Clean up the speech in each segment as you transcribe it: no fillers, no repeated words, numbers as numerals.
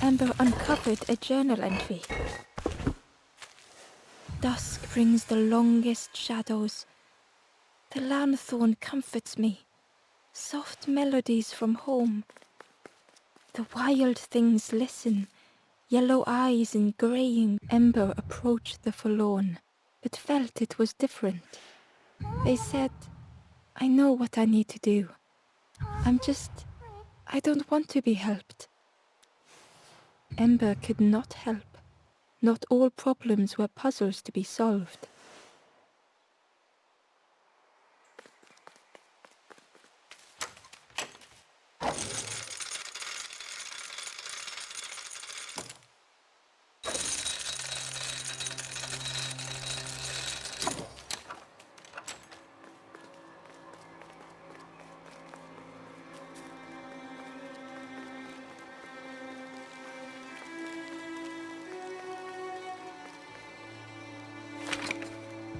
Ember uncovered a journal entry. Dusk brings the longest shadows. The lanthorn comforts me. Soft melodies from home. The wild things listen. Yellow eyes and graying. Ember approached the forlorn, but felt it was different. They said, I know what I need to do. I don't want to be helped. Ember could not help. Not all problems were puzzles to be solved.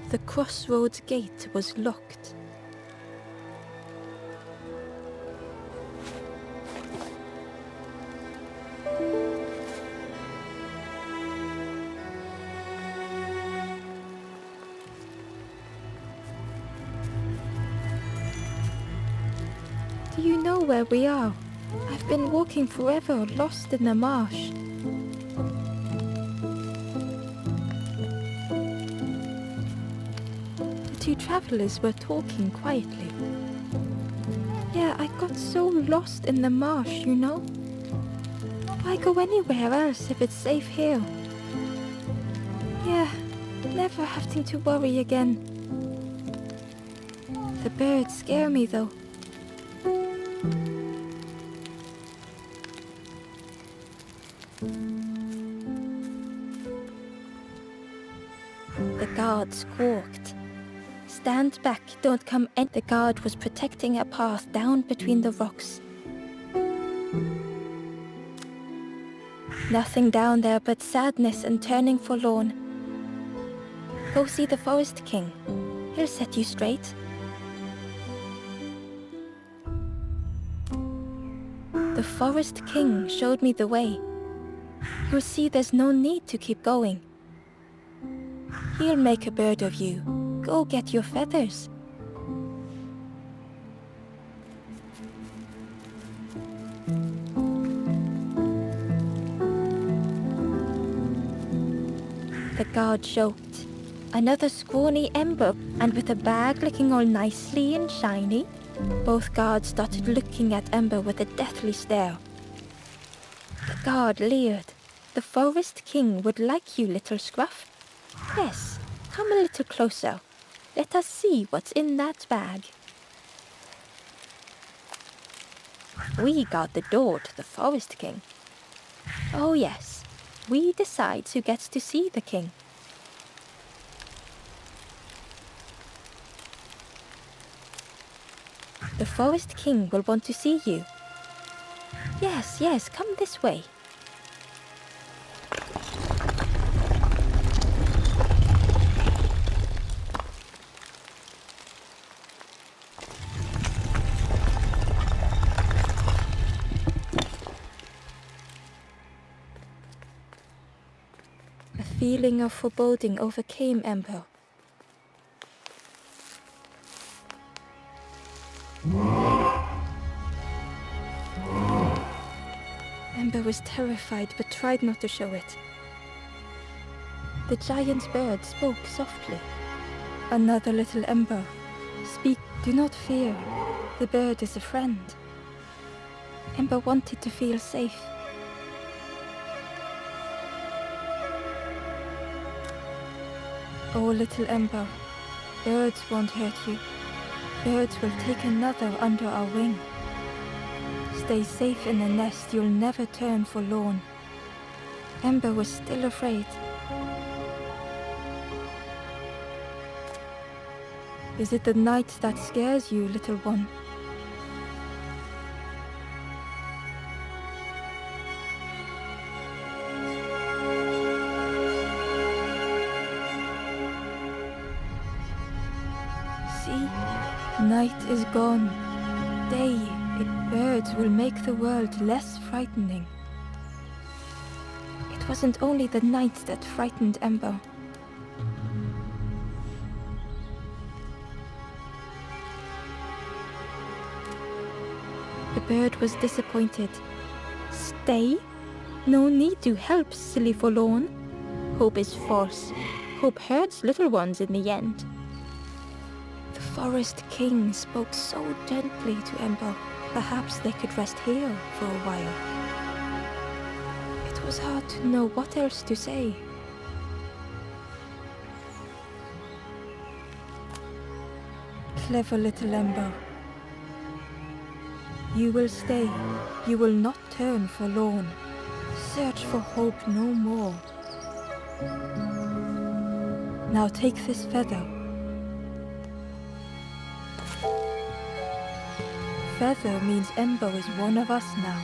The crossroads gate was locked. Do you know where we are? I've been walking forever, lost in the marsh. Two travelers were talking quietly. Yeah, I got so lost in the marsh, you know? Why go anywhere else if it's safe here? Yeah, never having to worry again. The birds scare me though. The guard squawked. Stand back, don't come in. The guard was protecting a path down between the rocks. Nothing down there but sadness and turning forlorn. Go see the Forest King. He'll set you straight. The Forest King showed me the way. You'll see there's no need to keep going. He'll make a bird of you. Go get your feathers. The guard joked. Another scrawny Ember, and with a bag looking all nicely and shiny. Both guards started looking at Ember with a deathly stare. The guard leered. The Forest King would like you, little scruff. Yes, come a little closer. Let us see what's in that bag. We guard the door to the Forest King. Oh yes, we decide who gets to see the king. The Forest King will want to see you. Yes, come this way. A feeling of foreboding overcame Ember. Ember was terrified but tried not to show it. The giant bird spoke softly. Another little Ember. Speak, do not fear. The bird is a friend. Ember wanted to feel safe. Oh, little Ember, birds won't hurt you. Birds will take another under our wing. Stay safe in the nest, you'll never turn forlorn. Ember was still afraid. Is it the night that scares you, little one? See, night is gone. Day, birds will make the world less frightening. wasn't only the night that frightened Ember. The bird was disappointed. Stay? No need to help, silly forlorn. Hope is false. Hope hurts little ones in the end. The Forest King spoke so gently to Ember. Perhaps they could rest here for a while. It was hard to know what else to say. Clever little Ember. You will stay. You will not turn forlorn. Search for hope no more. Now take this feather. Feather means Ember is one of us now.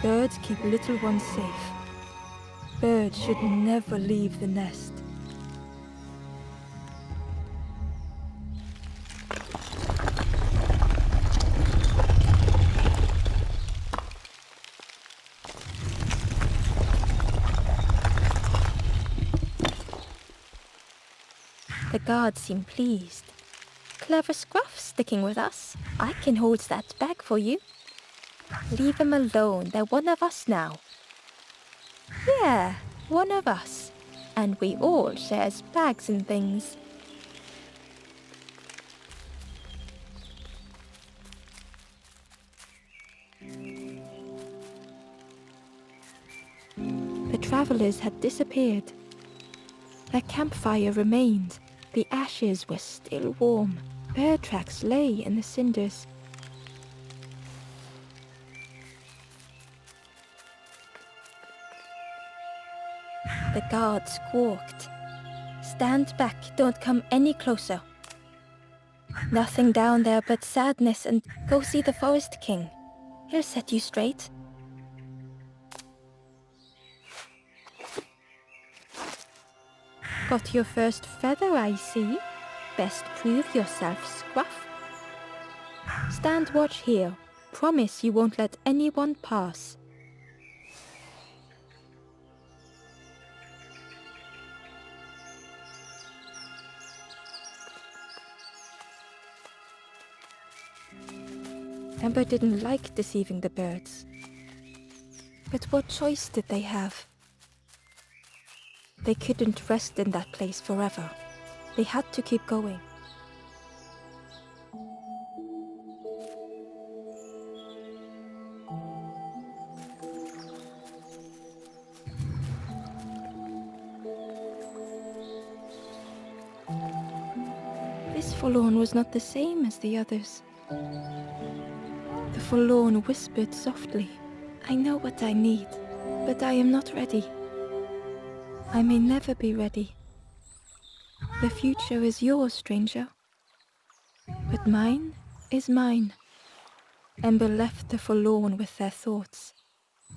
Birds keep little ones safe. Birds should never leave the nest. The guards seem pleased. Clever Scruff sticking with us. I can hold that bag for you. Leave them alone, they're one of us now. Yeah, one of us. And we all shares bags and things. The travelers had disappeared. Their campfire remained. The ashes were still warm. Bird tracks lay in the cinders. The guard squawked. Stand back, don't come any closer. Nothing down there but sadness, and go see the Forest King. He'll set you straight. Got your first feather, I see. Best prove yourself, Scruff. Stand watch here. Promise you won't let anyone pass. Ember didn't like deceiving the birds. But what choice did they have? They couldn't rest in that place forever. They had to keep going. This forlorn was not the same as the others. The forlorn whispered softly, I know what I need, but I am not ready. I may never be ready. The future is yours, stranger. But mine is mine. Ember left the forlorn with their thoughts.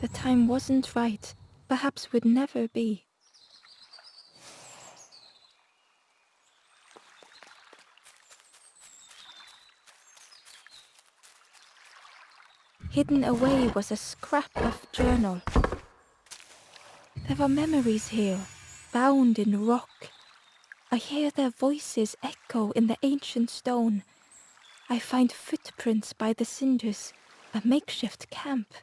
The time wasn't right, perhaps would never be. Hidden away was a scrap of journal. There were memories here, bound in rock. I hear their voices echo in the ancient stone. I find footprints by the cinders, a makeshift camp.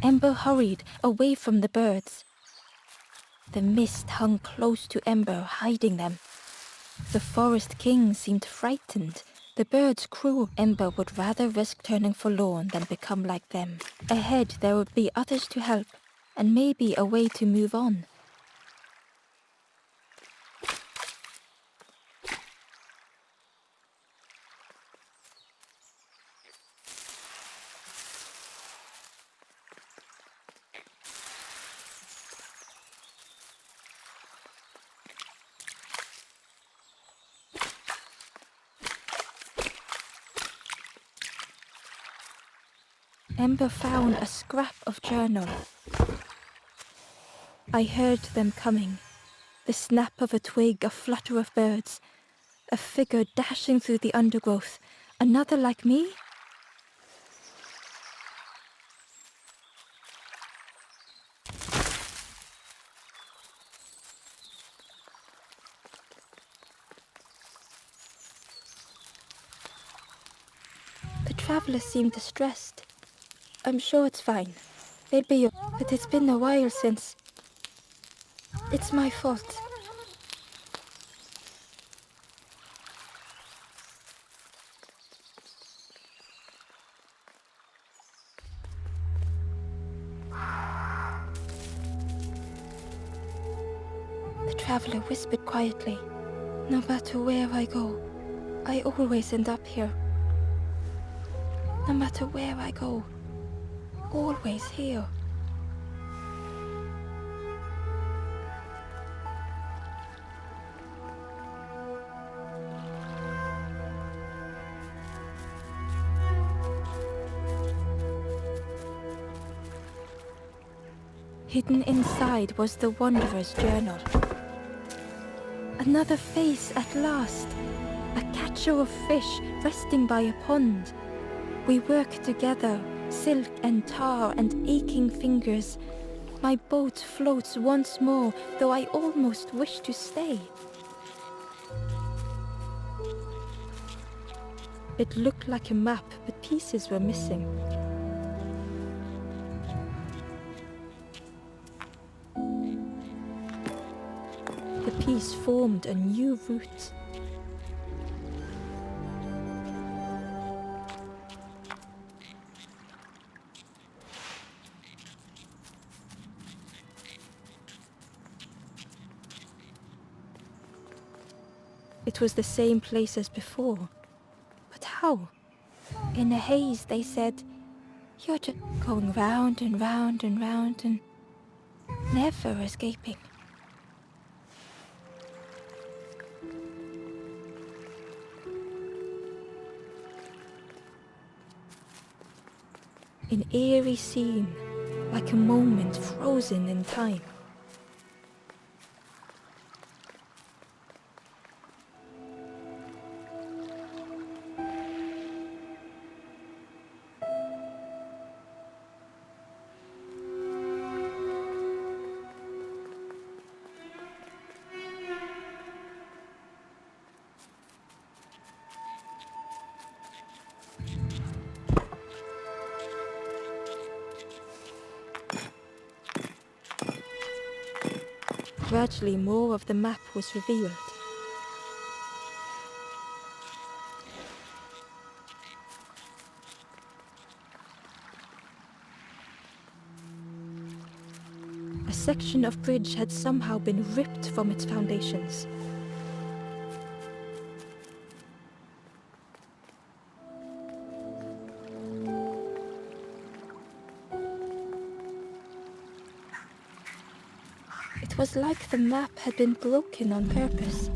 Ember hurried away from the birds. The mist hung close to Ember, hiding them. The Forest King seemed frightened. The birds crew. Ember would rather risk turning forlorn than become like them. Ahead there would be others to help, and maybe a way to move on. Ember found a scrap of journal. I heard them coming. The snap of a twig, a flutter of birds. A figure dashing through the undergrowth. Another like me? traveller seemed distressed. I'm sure it's fine. They'll be but it's been a while since. It's my fault. The traveller whispered quietly. No matter where I go, I always end up here. No matter where I go, always here. Hidden inside was the wanderer's journal. Another face at last. A catcher of fish resting by a pond. We work together, silk and tar and aching fingers. My boat floats once more, though I almost wish to stay. It looked like a map, but pieces were missing. The piece formed a new route. It was the same place as before. But how? In a haze, they said, you're just going round and round and round and never escaping. An eerie scene, like a moment frozen in time. Gradually, more of the map was revealed. A section of bridge had somehow been ripped from its foundations. It was like the map had been broken on purpose.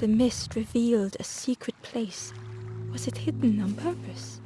The mist revealed a secret place. Was it hidden on purpose?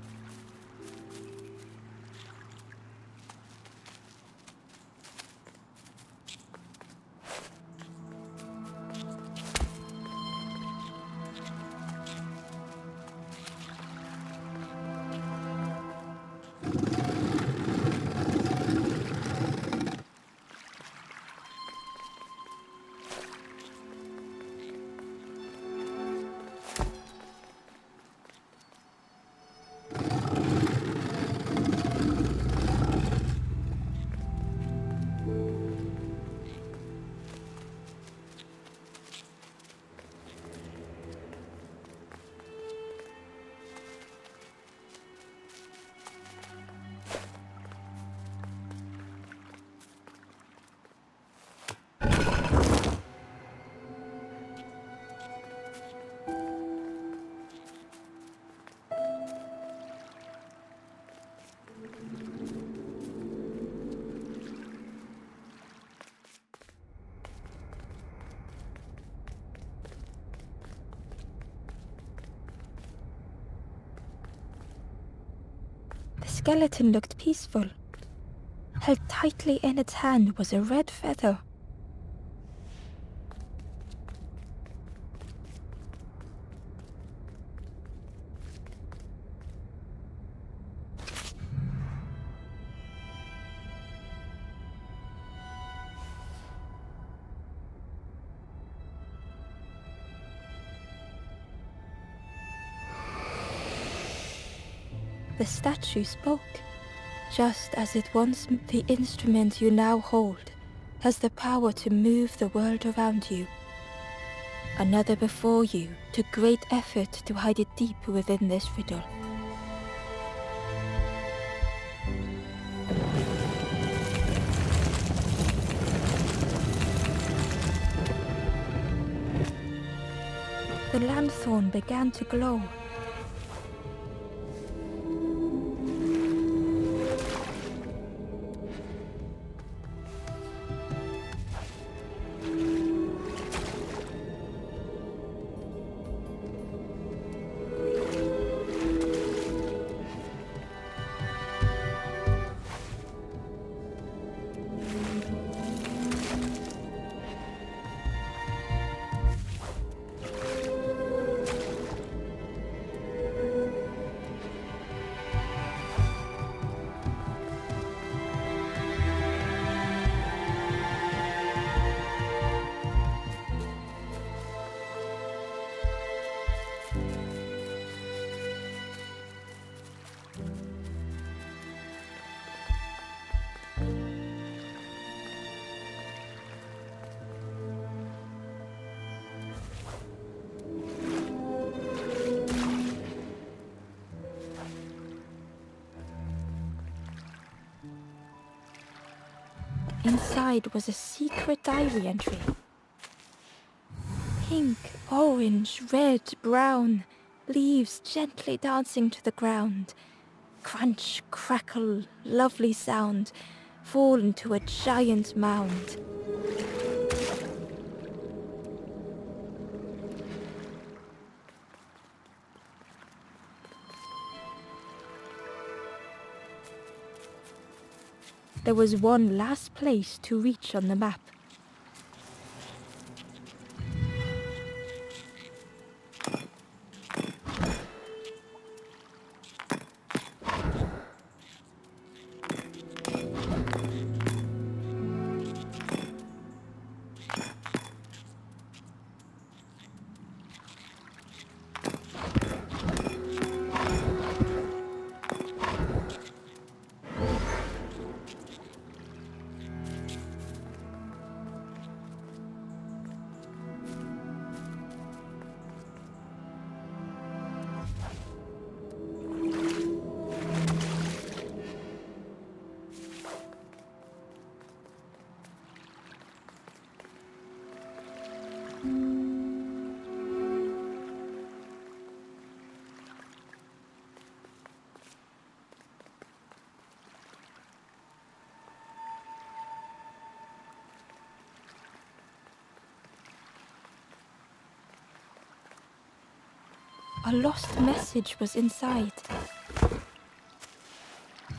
The skeleton looked peaceful. Held tightly in its hand was a red feather. The statue spoke, just as it once. The instrument you now hold has the power to move the world around you. Another before you took great effort to hide it deep within this riddle. The lanthorn began to glow. Inside was a secret diary entry. Pink, orange, red, brown, leaves gently dancing to the ground. Crunch, crackle, lovely sound, fall into a giant mound. There was one last place to reach on the map. A lost message was inside.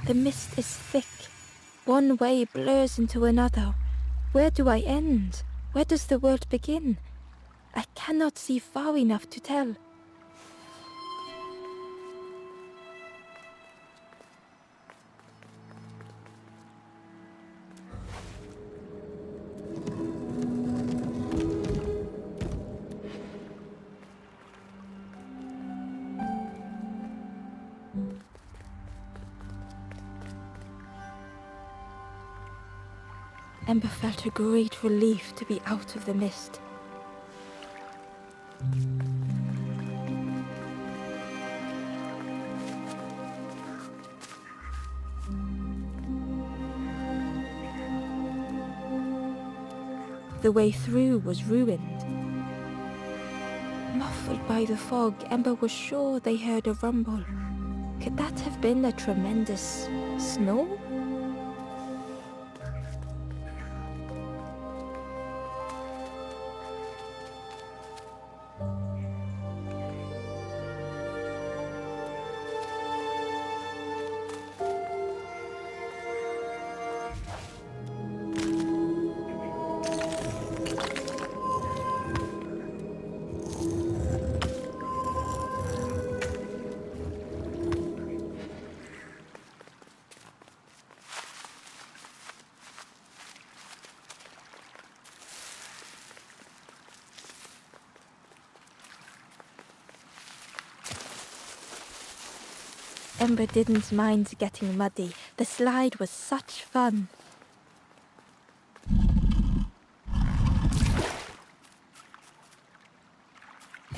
The mist is thick. One way blurs into another. Where do I end? Where does the world begin? I cannot see far enough to tell. Ember felt a great relief to be out of the mist. The way through was ruined. Muffled by the fog, Ember was sure they heard a rumble. Could that have been a tremendous snow? Ember didn't mind getting muddy. The slide was such fun.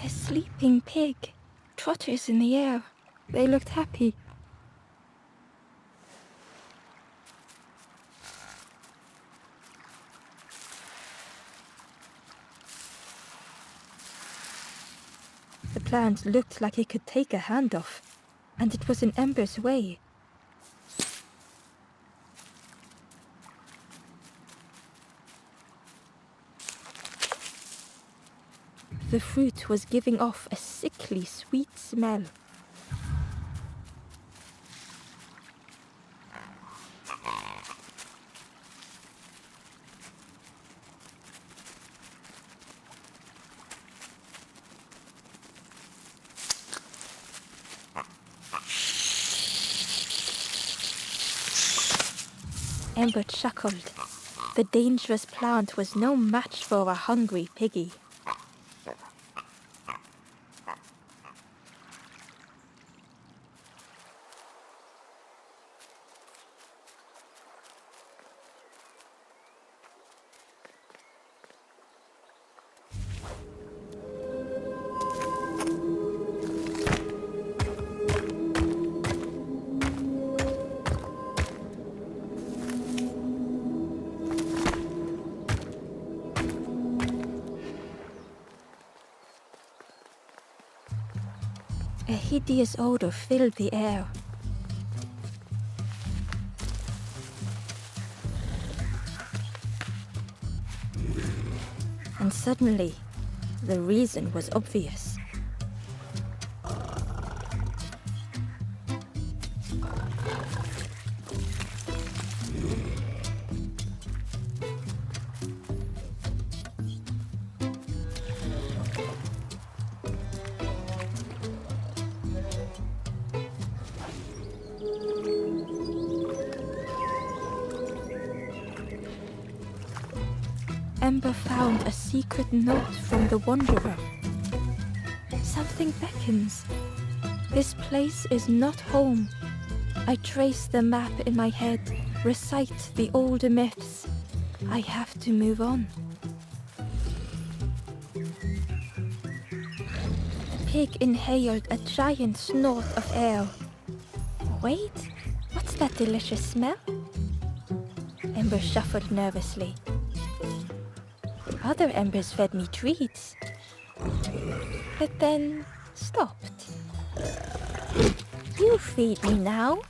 A sleeping pig. Trotters in the air. They looked happy. The plant looked like it could take a hand off. And it was in Ember's way. The fruit was giving off a sickly sweet smell. Ember chuckled. The dangerous plant was no match for a hungry piggy. A hideous odor filled the air. And suddenly, the reason was obvious. Ember found a secret note from the Wanderer. Something beckons. This place is not home. I trace the map in my head, recite the older myths. I have to move on. The pig inhaled a giant snort of air. Wait, what's that delicious smell? Ember shuffled nervously. Other embers fed me treats, but then stopped. You feed me now.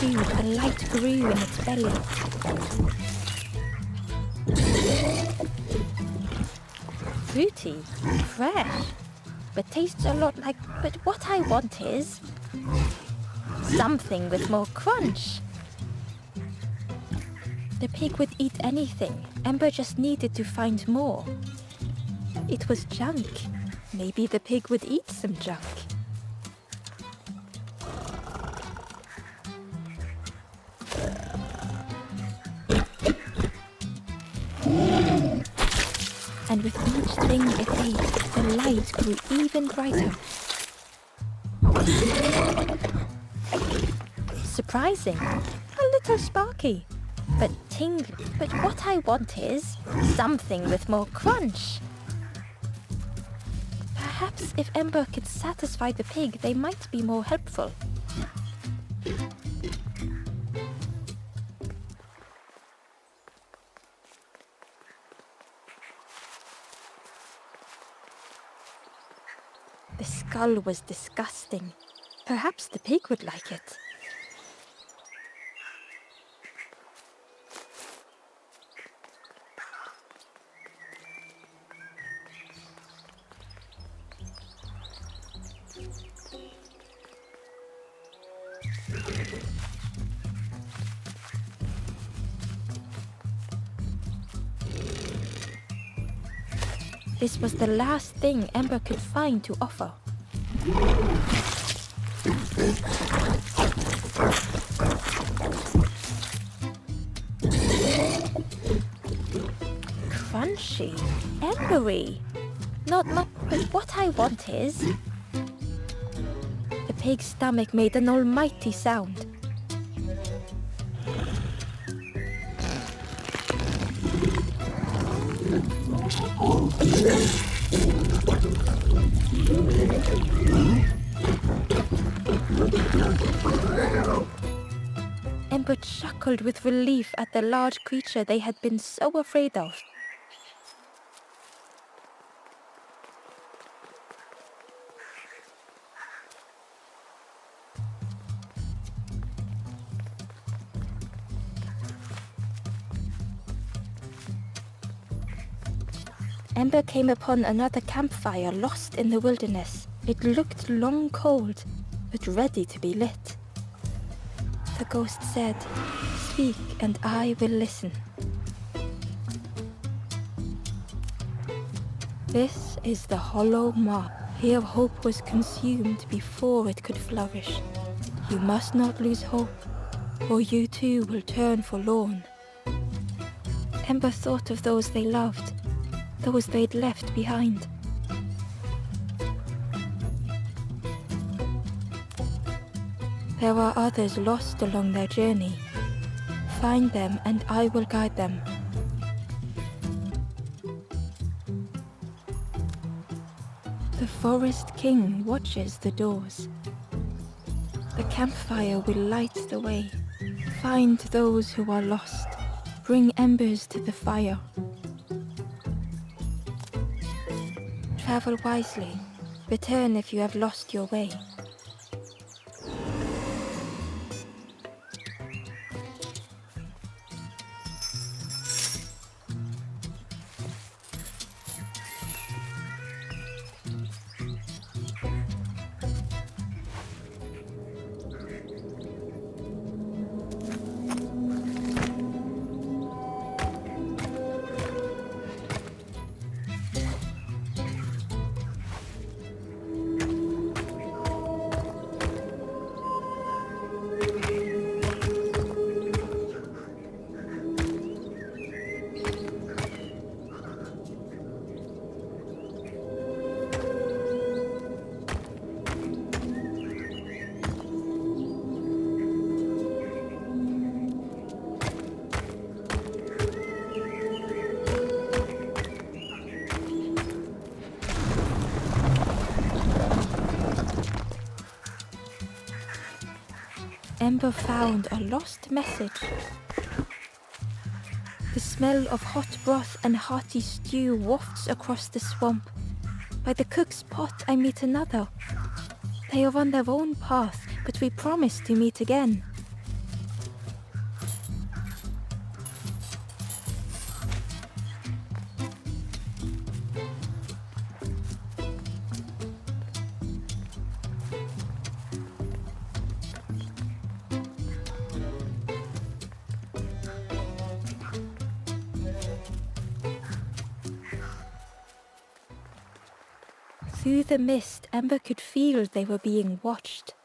chewed, a light grew in its belly. Fruity, fresh, but tastes a lot like... But what I want is... something with more crunch. The pig would eat anything. Ember just needed to find more. It was junk. Maybe the pig would eat some junk. And with each thing it ate, the light grew even brighter. Surprising, a little sparky, but tingly. But what I want is something with more crunch. Perhaps if Ember could satisfy the pig, they might be more helpful. The skull was disgusting. Perhaps the pig would like it. This was the last thing Ember could find to offer. Crunchy, embery. Not much, but what I want is... The pig's stomach made an almighty sound. Ember chuckled with relief at the large creature they had been so afraid of. Ember came upon another campfire lost in the wilderness. It looked long cold, but ready to be lit. The ghost said, "Speak and I will listen." This is the hollow mark. Here hope was consumed before it could flourish. You must not lose hope, or you too will turn forlorn. Ember thought of those they loved, those they'd left behind. There are others lost along their journey. Find them and I will guide them. The Forest King watches the doors. The campfire will light the way. Find those who are lost. Bring embers to the fire. Travel wisely. Return if you have lost your way. Ember found a lost message. The smell of hot broth and hearty stew wafts across the swamp. By the cook's pot I meet another. They are on their own path, but we promise to meet again. Through the mist, Ember could feel they were being watched.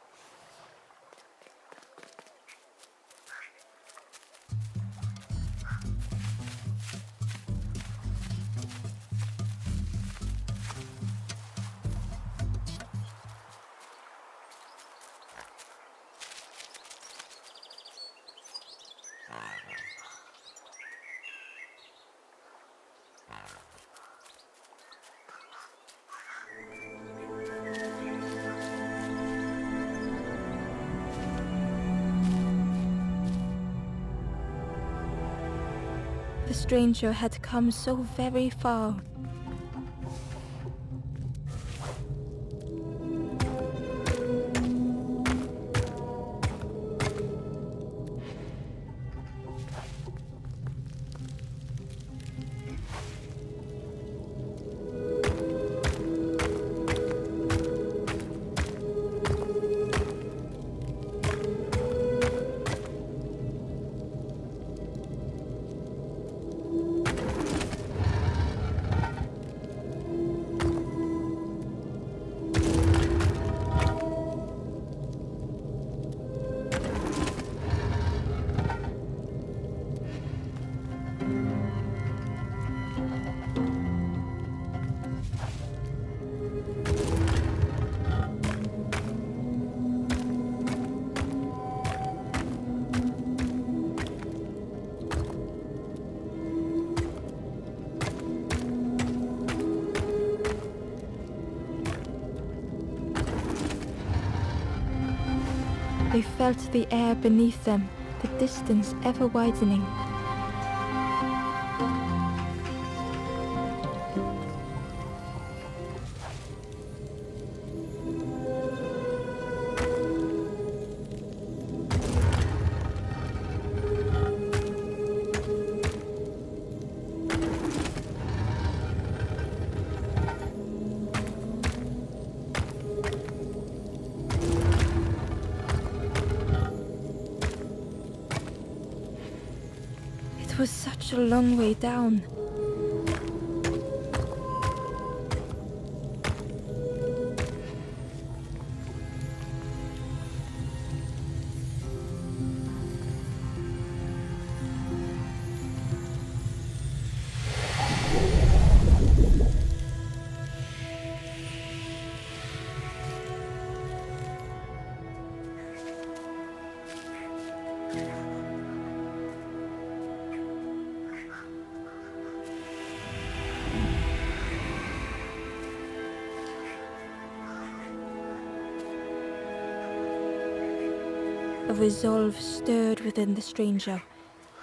The stranger had come so very far. They felt the air beneath them, the distance ever widening. It was such a long way down. A resolve stirred within the stranger.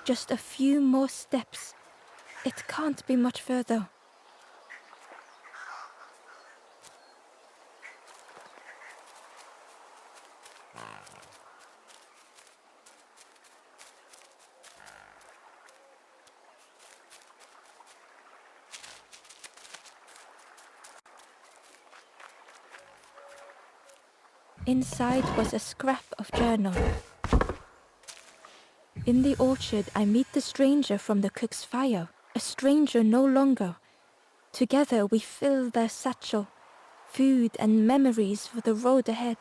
Just a few more steps. It can't be much further. Inside was a scrap of journal. In the orchard, I meet the stranger from the cook's fire. A stranger no longer. Together we fill their satchel. Food and memories for the road ahead.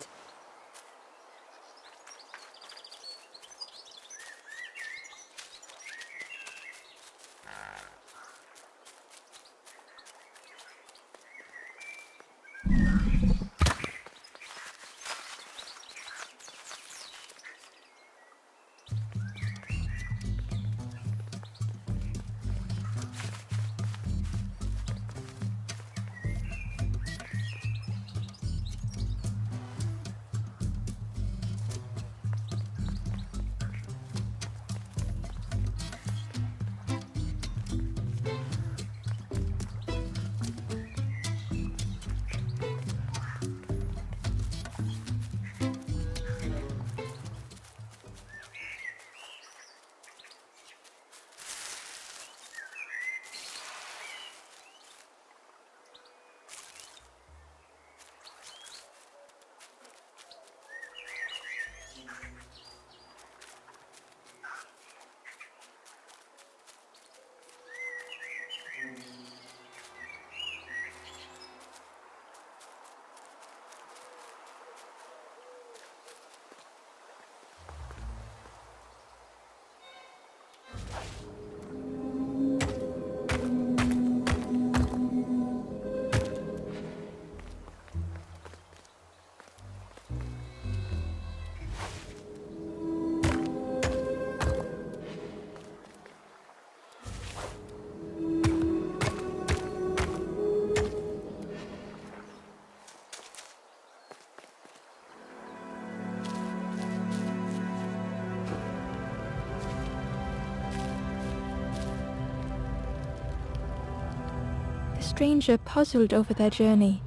stranger puzzled over their journey.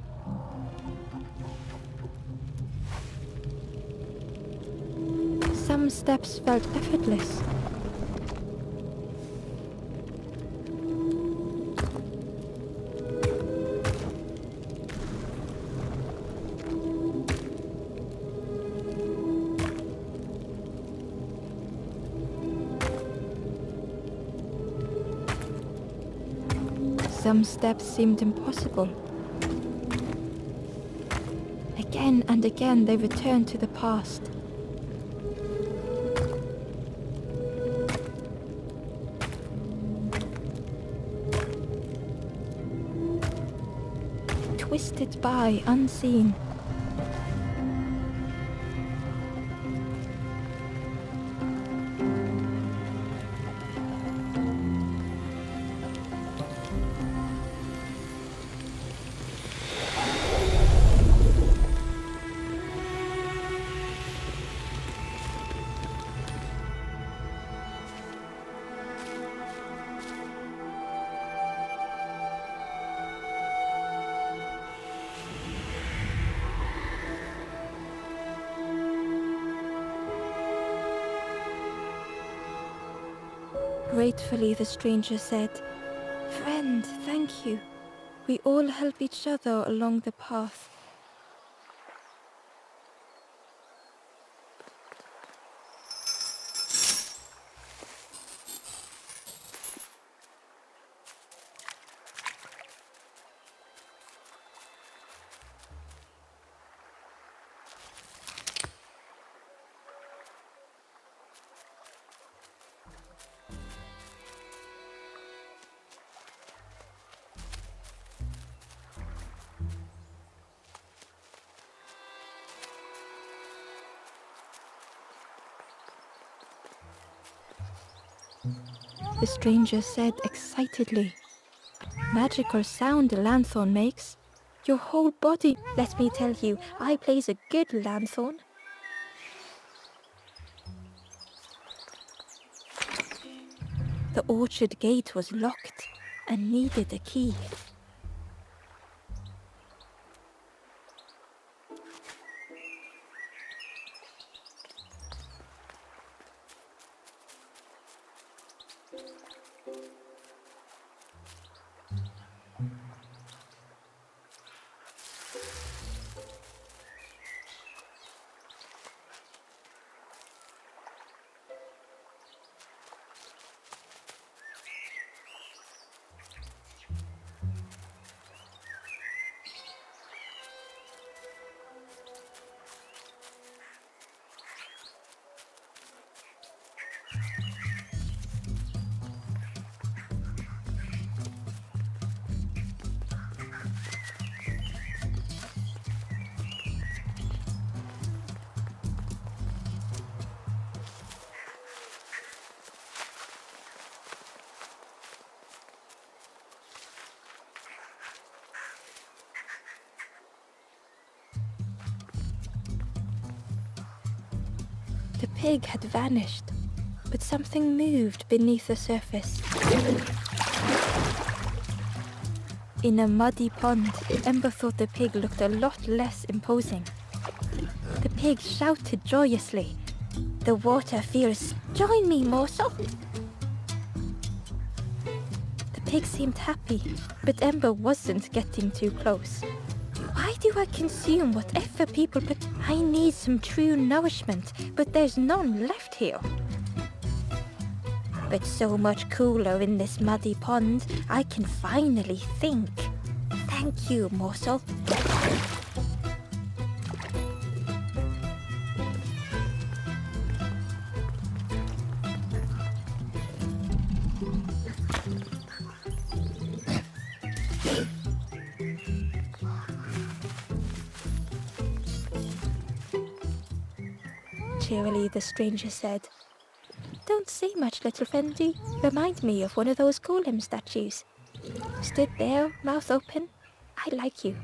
Some steps felt effortless. Some steps seemed impossible. Again and again they returned to the past. Twisted by unseen. Gratefully, the stranger said, "Friend, thank you. We all help each other along the path." The stranger said excitedly, "Magical sound a lanthorn makes. Your whole body..." "Let me tell you, I plays a good lanthorn." The orchard gate was locked and needed a key. The pig had vanished, but something moved beneath the surface. In a muddy pond, Ember thought the pig looked a lot less imposing. The pig shouted joyously, "The water feels... Join me, morsel!" The pig seemed happy, but Ember wasn't getting too close. Why do I consume whatever people put? I need some true nourishment, but there's none left here. But so much cooler in this muddy pond, I can finally think. Thank you, morsel. Cheerily, the stranger said, "Don't say much, little friendy. Remind me of one of those golem statues. Stood there, mouth open. I like you."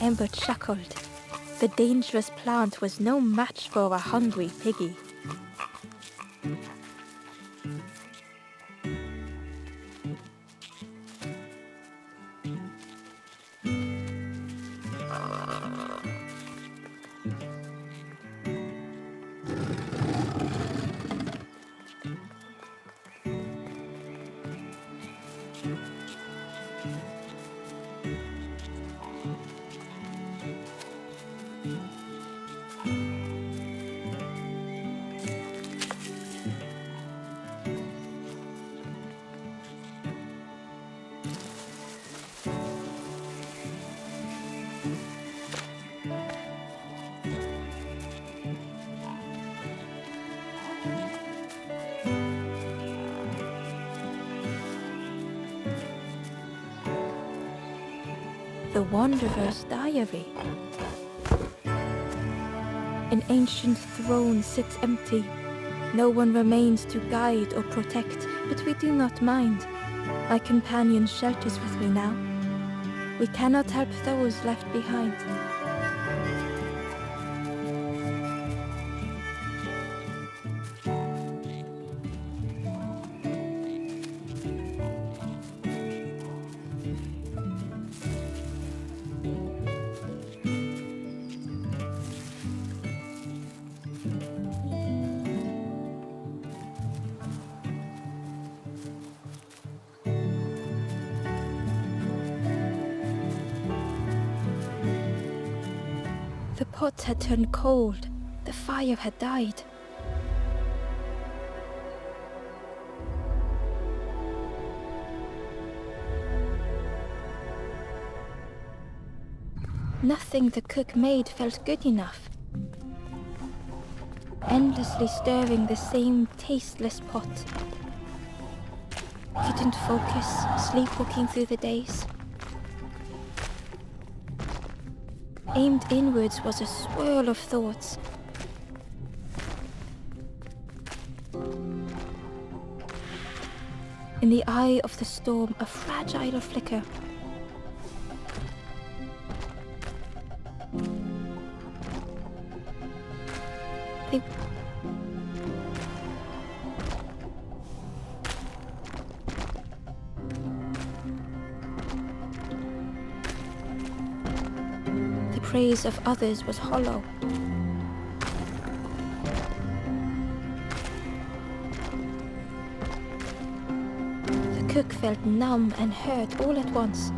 Ember chuckled. The dangerous plant was no match for a hungry piggy. The Wanderer's Diary. An ancient throne sits empty. No one remains to guide or protect, but we do not mind. My companion shelters with me now. We cannot help those left behind. The pot had turned cold. The fire had died. Nothing the cook made felt good enough. Endlessly stirring the same tasteless pot. Couldn't focus, sleepwalking through the days. Aimed inwards was a swirl of thoughts. In the eye of the storm, a fragile flicker. The praise of others was hollow. The cook felt numb and hurt all at once.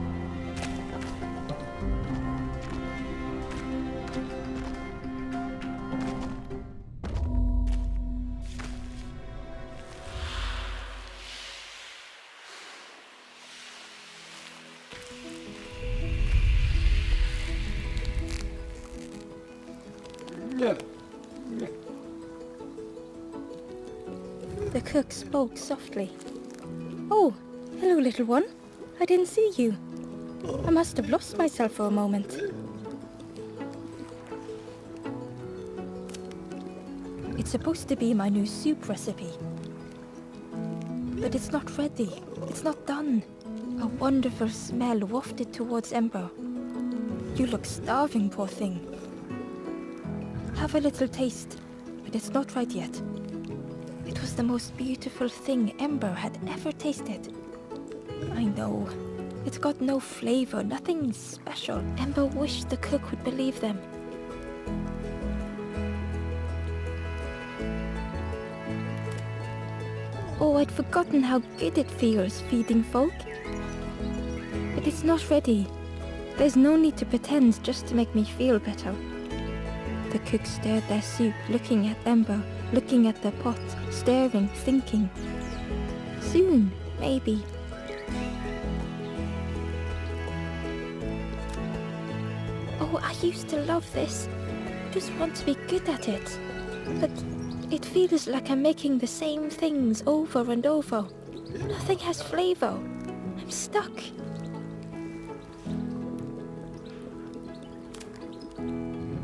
The cook spoke softly. "Oh, hello, little one. I didn't see you. I must have lost myself for a moment." It's supposed to be my new soup recipe. But it's not ready. It's not done. A wonderful smell wafted towards Ember. "You look starving, poor thing. Have a little taste, but it's not right yet." It was the most beautiful thing Ember had ever tasted. I know. It's got no flavor, nothing special. Ember wished the cook would believe them. Oh, I'd forgotten how good it feels feeding folk. But it's not ready. There's no need to pretend just to make me feel better. The cook stirred their soup, looking at Ember, looking at the pot, staring, thinking. Soon, maybe. Oh, I used to love this. Just want to be good at it. But it feels like I'm making the same things over and over. Nothing has flavor. I'm stuck.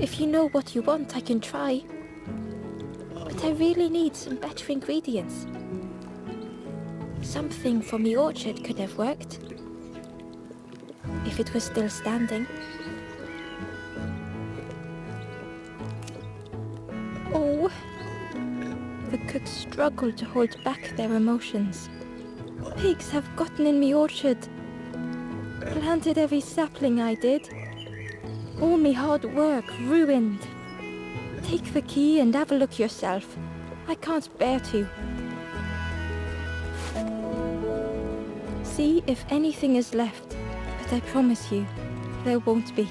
If you know what you want, I can try. But I really need some better ingredients. Something from the orchard could have worked. If it was still standing. Oh. The cooks struggled to hold back their emotions. Pigs have gotten in me orchard. Planted every sapling I did. All me hard work ruined. Take the key and have a look yourself. I can't bear to. See if anything is left, but I promise you, there won't be.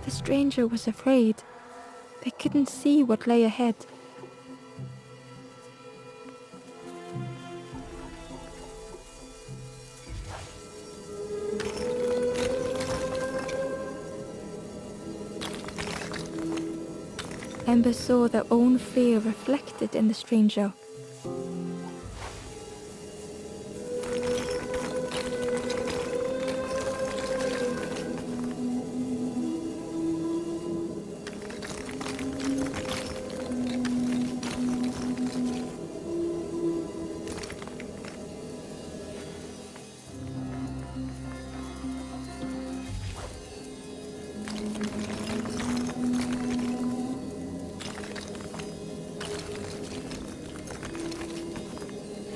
The stranger was afraid. They couldn't see what lay ahead. Ember saw their own fear reflected in the stranger.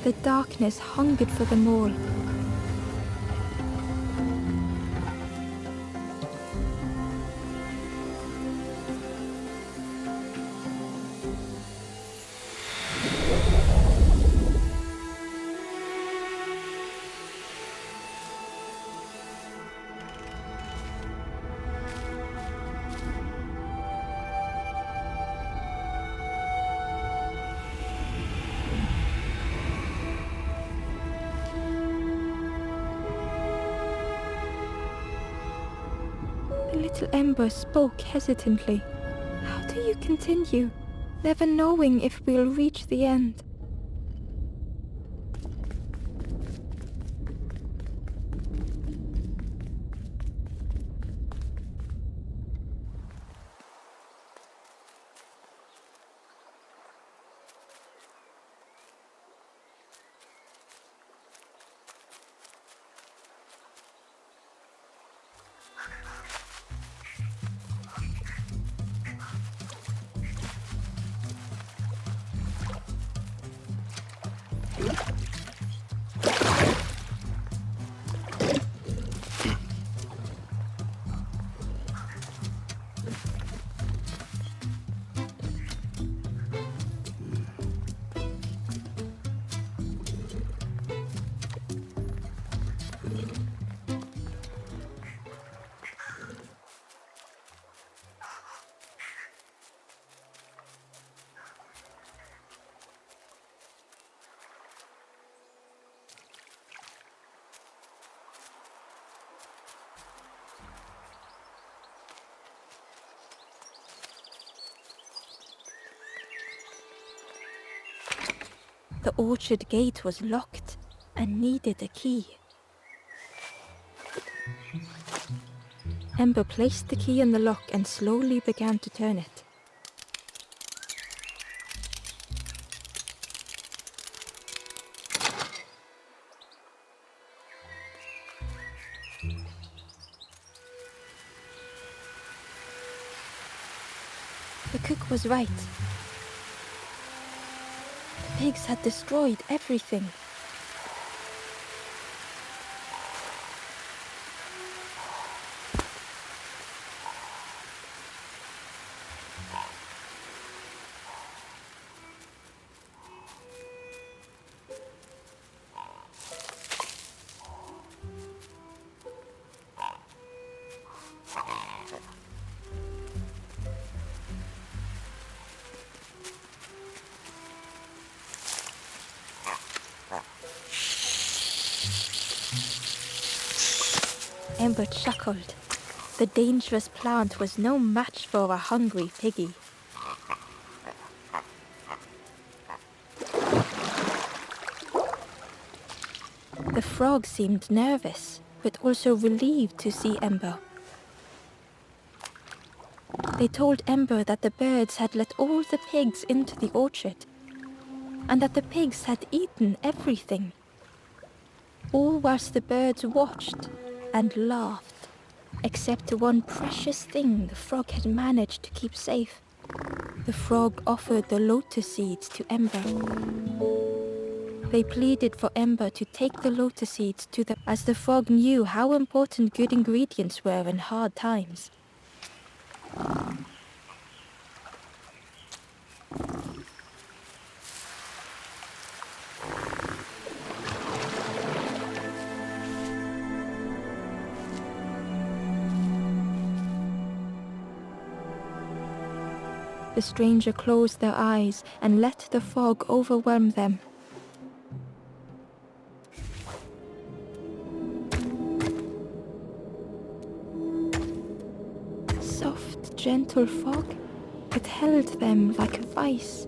The darkness hungered for them all. The little Ember spoke hesitantly. How do you continue, never knowing if we'll reach the end? The orchard gate was locked. and needed a key. Ember placed the key in the lock and slowly began to turn it. The cook was right. The pigs had destroyed everything. Ember chuckled. The dangerous plant was no match for a hungry piggy. The frog seemed nervous, but also relieved to see Ember. They told Ember that the birds had let all the pigs into the orchard, and that the pigs had eaten everything. All whilst the birds watched and laughed, except one precious thing the frog had managed to keep safe. The frog offered the lotus seeds to Ember. They pleaded for Ember to take the lotus seeds to them, as the frog knew how important good ingredients were in hard times. The stranger closed their eyes and let the fog overwhelm them. Soft, gentle fog, it held them like a vice.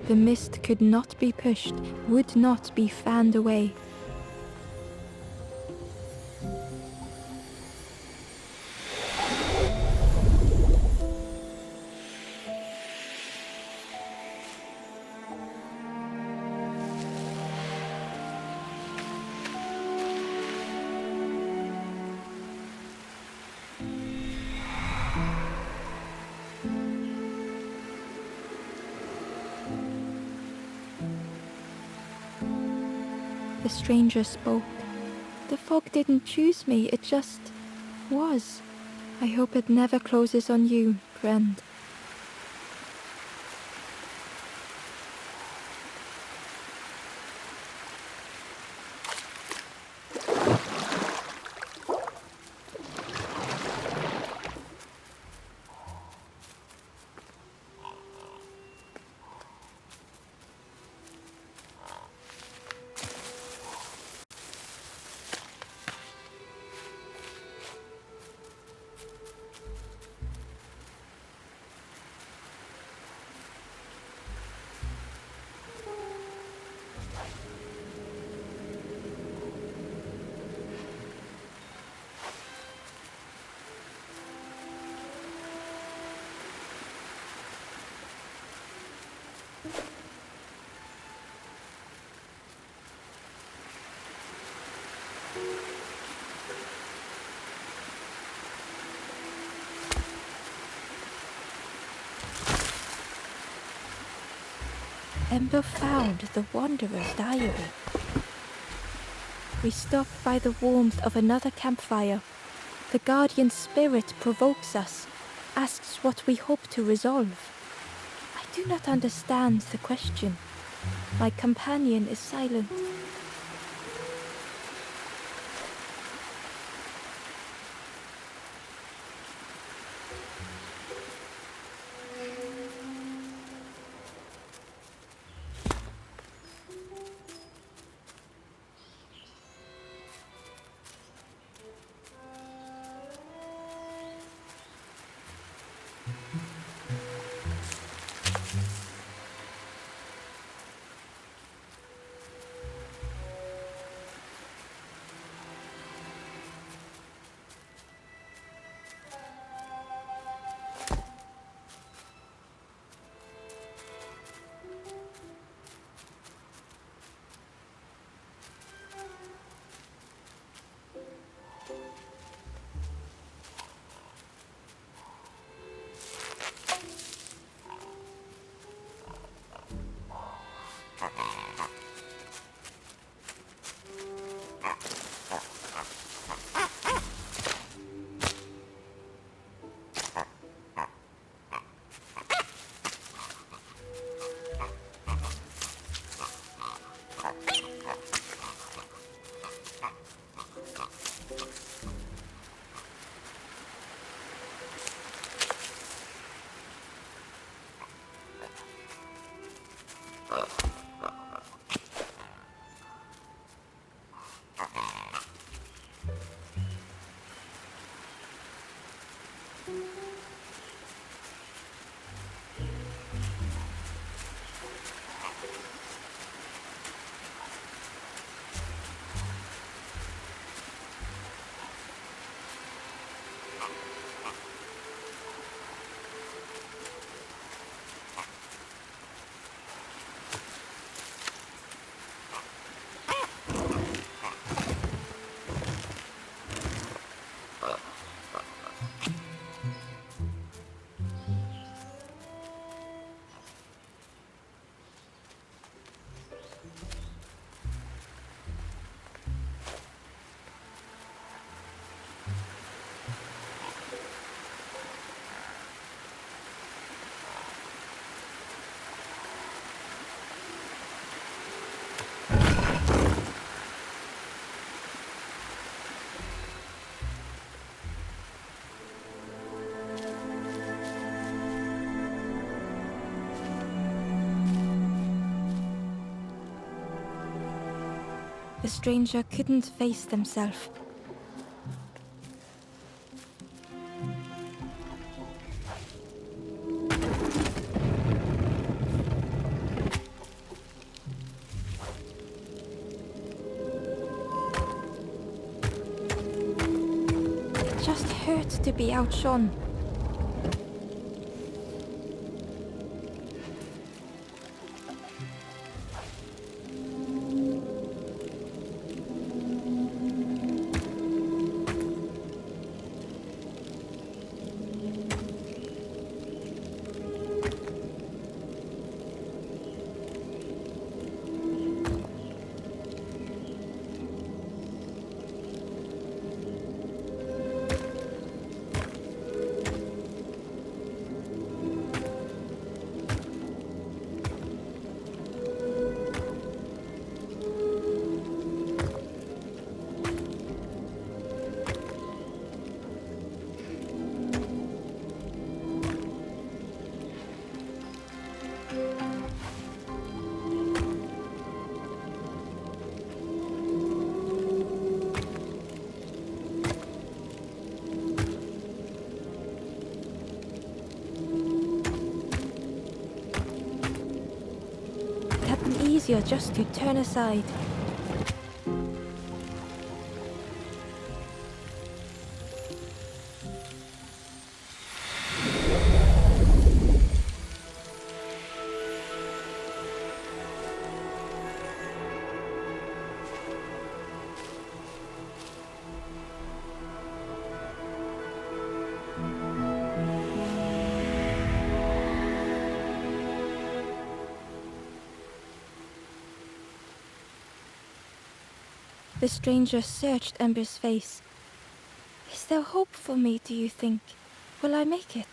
The mist could not be pushed, would not be fanned away. The stranger spoke. The fog didn't choose me, it just was. I hope it never closes on you, friend. Ember found the Wanderer's diary. We stop by the warmth of another campfire. The guardian spirit provokes us, asks what we hope to resolve. I do not understand the question. My companion is silent. The stranger couldn't face themselves. It just hurts to be outshone. Easier just to turn aside. The stranger searched Ember's face. Is there hope for me, do you think? Will I make it?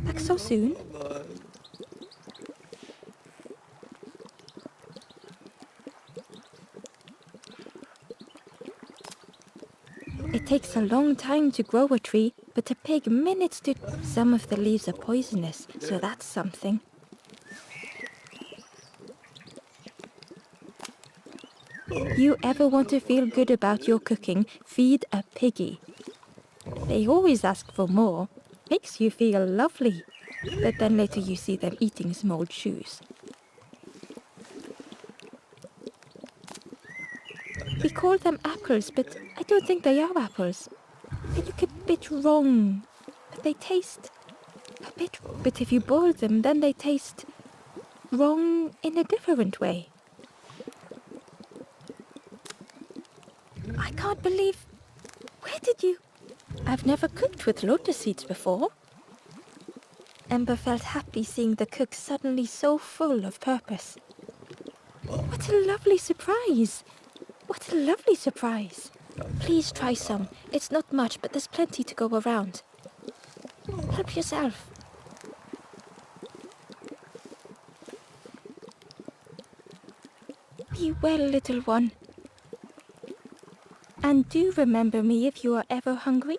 Back so soon? It takes a long time to grow a tree, but a pig minutes to... Some of the leaves are poisonous, so that's something. You ever want to feel good about your cooking, feed a piggy. They always ask for more. Makes you feel lovely. But then later you see them eating small shoes. We call them apples, but I don't think they are apples. They look a bit wrong. But they taste a bit... But if you boil them, then they taste wrong in a different way. I can't believe... Where did you... I've never cooked with lotus seeds before. Ember felt happy seeing the cook suddenly so full of purpose. What a lovely surprise! What a lovely surprise! Please try some. It's not much, but there's plenty to go around. Help yourself. Be well, little one. And do remember me if you are ever hungry.